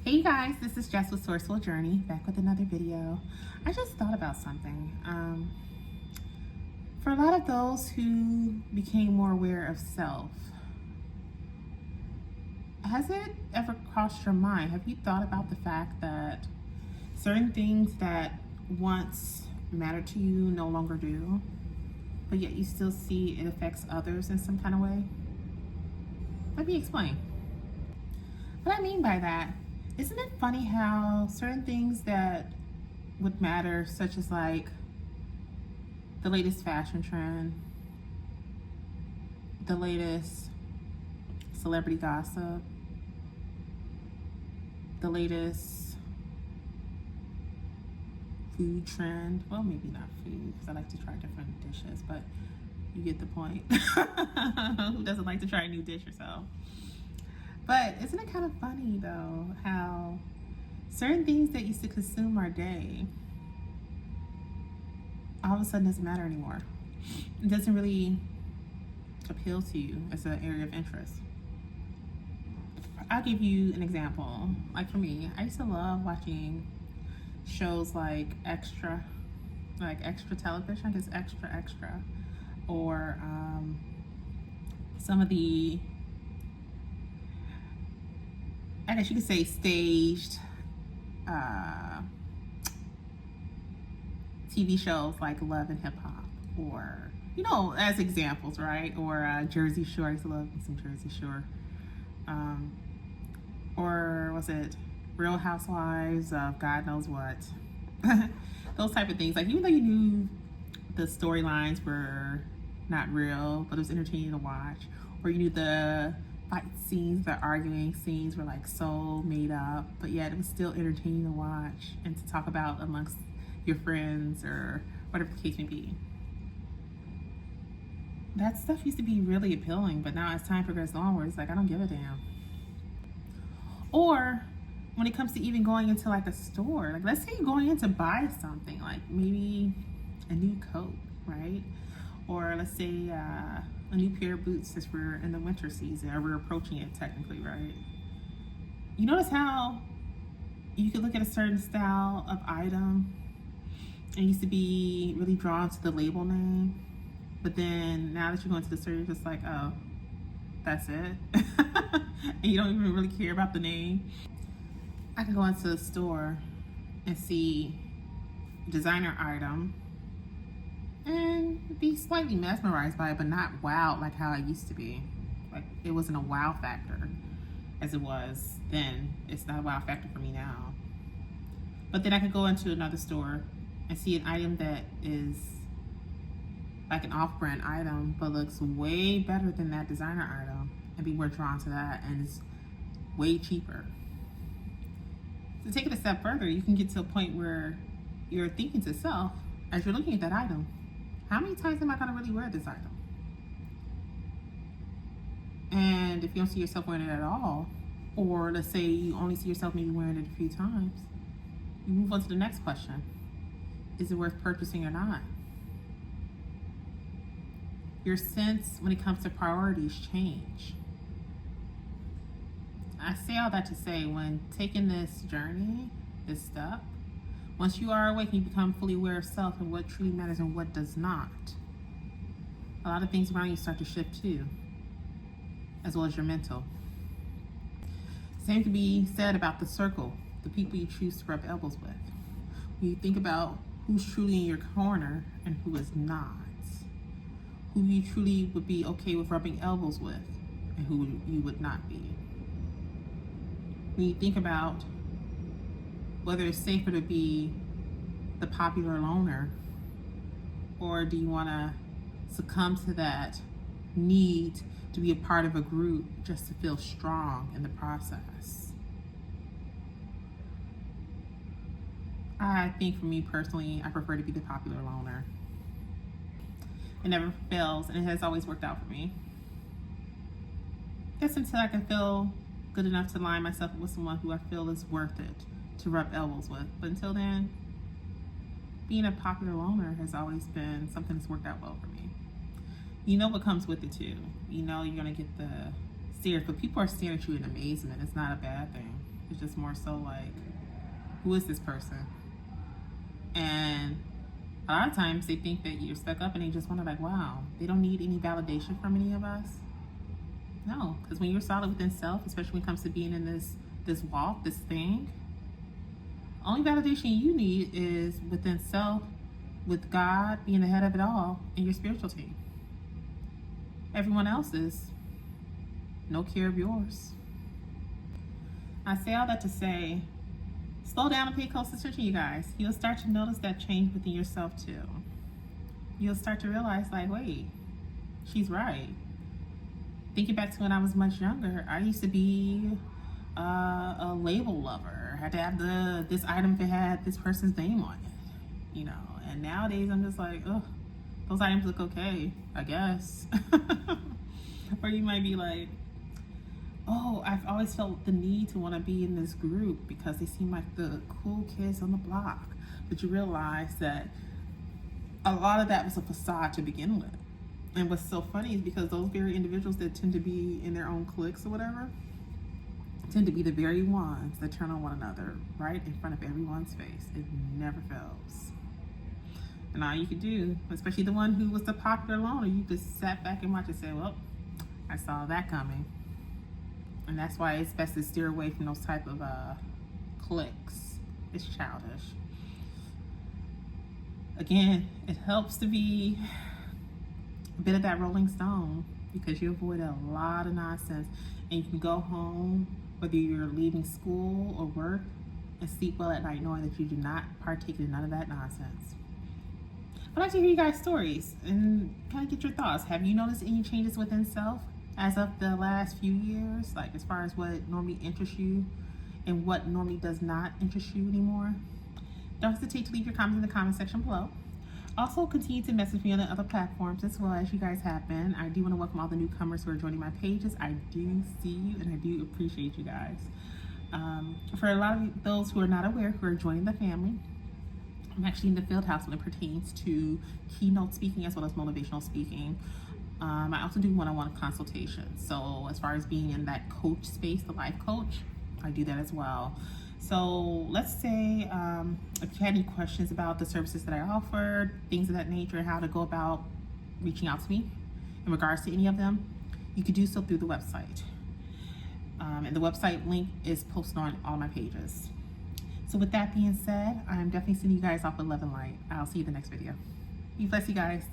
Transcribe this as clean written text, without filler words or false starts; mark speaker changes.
Speaker 1: Hey you guys, this is Jess with Sourceful Journey, back with another video. I just thought about something. For a lot of those who became more aware of self, has it ever crossed your mind? Have you thought about the fact that certain things that once mattered to you no longer do, but yet you still see it affects others in some kind of way? Let me explain. What I mean by that, isn't it funny how certain things that would matter, such as like the latest fashion trend, the latest celebrity gossip, the latest food trend, well, maybe not food because I like to try different dishes, but you get the point. Who doesn't like to try a new dish or so? But isn't it kind of funny though how certain things that used to consume our day all of a sudden doesn't matter anymore? It doesn't really appeal to you as an area of interest. I'll give you an example. Like for me, I used to love watching shows like Extra Television, I guess Extra, or some of the, I guess you could say, staged TV shows like Love and Hip Hop, or, you know, as examples, right? Or Jersey Shore. I used to love some Jersey Shore. Or was it Real Housewives of God knows what? Those type of things. Like, even though you knew the storylines were not real, but it was entertaining to watch, or you knew the fight scenes, the arguing scenes were like so made up, but yet it was still entertaining to watch and to talk about amongst your friends or whatever the case may be. That stuff used to be really appealing, but now as time progressed onward, it's like I don't give a damn. Or when it comes to even going into like a store, like let's say you're going in to buy something, like maybe a new coat, right? Or let's say a new pair of boots since we're in the winter season, or we're approaching it technically, right? You notice how you could look at a certain style of item and used to be really drawn to the label name, but then now that you go into the store, you're just like, oh, that's it. And you don't even really care about the name. I could go into the store and see a designer item and be slightly mesmerized by it, but not wowed like how I used to be. Like, it wasn't a wow factor as it was then. It's not a wow factor for me now. But then I could go into another store and see an item that is like an off-brand item, but looks way better than that designer item, and be more drawn to that, and it's way cheaper. To take it a step further, you can get to a point where you're thinking to yourself, as you're looking at that item, how many times am I going to really wear this item? And if you don't see yourself wearing it at all, or let's say you only see yourself maybe wearing it a few times, you move on to the next question. Is it worth purchasing or not? Your sense when it comes to priorities change. I say all that to say, when taking this journey, this step, once you are awake and you become fully aware of self and what truly matters and what does not, a lot of things around you start to shift too, as well as your mental. Same can be said about the circle, the people you choose to rub elbows with. When you think about who's truly in your corner and who is not, who you truly would be okay with rubbing elbows with and who you would not be. When you think about whether it's safer to be the popular loner, or do you want to succumb to that need to be a part of a group just to feel strong in the process? I think for me personally, I prefer to be the popular loner. It never fails, and it has always worked out for me. I guess until I can feel good enough to line myself up with someone who I feel is worth it to rub elbows with. But until then, being a popular loner has always been something that's worked out well for me. You know what comes with it too. You know you're gonna get the stares, but people are staring at you in amazement. It's not a bad thing. It's just more so like, who is this person? And a lot of times they think that you're stuck up and they just wonder like, wow, they don't need any validation from any of us. No, because when you're solid within self, especially when it comes to being in this walk, this thing, only validation you need is within self, with God being the head of it all, and your spiritual team. Everyone else is no care of yours. I say all that to say, slow down and pay close attention, you guys. You'll start to notice that change within yourself too. You'll start to realize like, wait, she's right. Thinking back to when I was much younger, I used to be a label lover. I had to have this item if it had this person's name on it, you know. And nowadays I'm just like, oh, those items look okay, I guess. Or you might be like, oh, I've always felt the need to want to be in this group because they seem like the cool kids on the block. But you realize that a lot of that was a facade to begin with. And what's so funny is because those very individuals that tend to be in their own cliques or whatever tend to be the very ones that turn on one another right in front of everyone's face. It never fails. And all you could do, especially the one who was the popular loner, you just sat back and watched and say, well, I saw that coming. And that's why it's best to steer away from those type of cliques. It's childish. Again, it helps to be a bit of that Rolling Stone because you avoid a lot of nonsense, and you can go home, whether you're leaving school or work, and sleep well at night knowing that you do not partake in none of that nonsense. I'd like to hear you guys' stories and kind of get your thoughts. Have you noticed any changes within self as of the last few years, like as far as what normally interests you and what normally does not interest you anymore? Don't hesitate to leave your comments in the comment section below. Also, continue to message me on the other platforms as well, as you guys have been. I do want to welcome all the newcomers who are joining my pages. I do see you and I do appreciate you guys. For a lot of those who are not aware, who are joining the family, I'm actually in the field house when it pertains to keynote speaking as well as motivational speaking. I also do one-on-one consultations. So as far as being in that coach space, the life coach, I do that as well. So let's say if you had any questions about the services that I offer, things of that nature, how to go about reaching out to me in regards to any of them, you could do so through the website. And the website link is posted on all my pages. So with that being said, I'm definitely sending you guys off with love and light. I'll see you in the next video. Be blessed, you guys.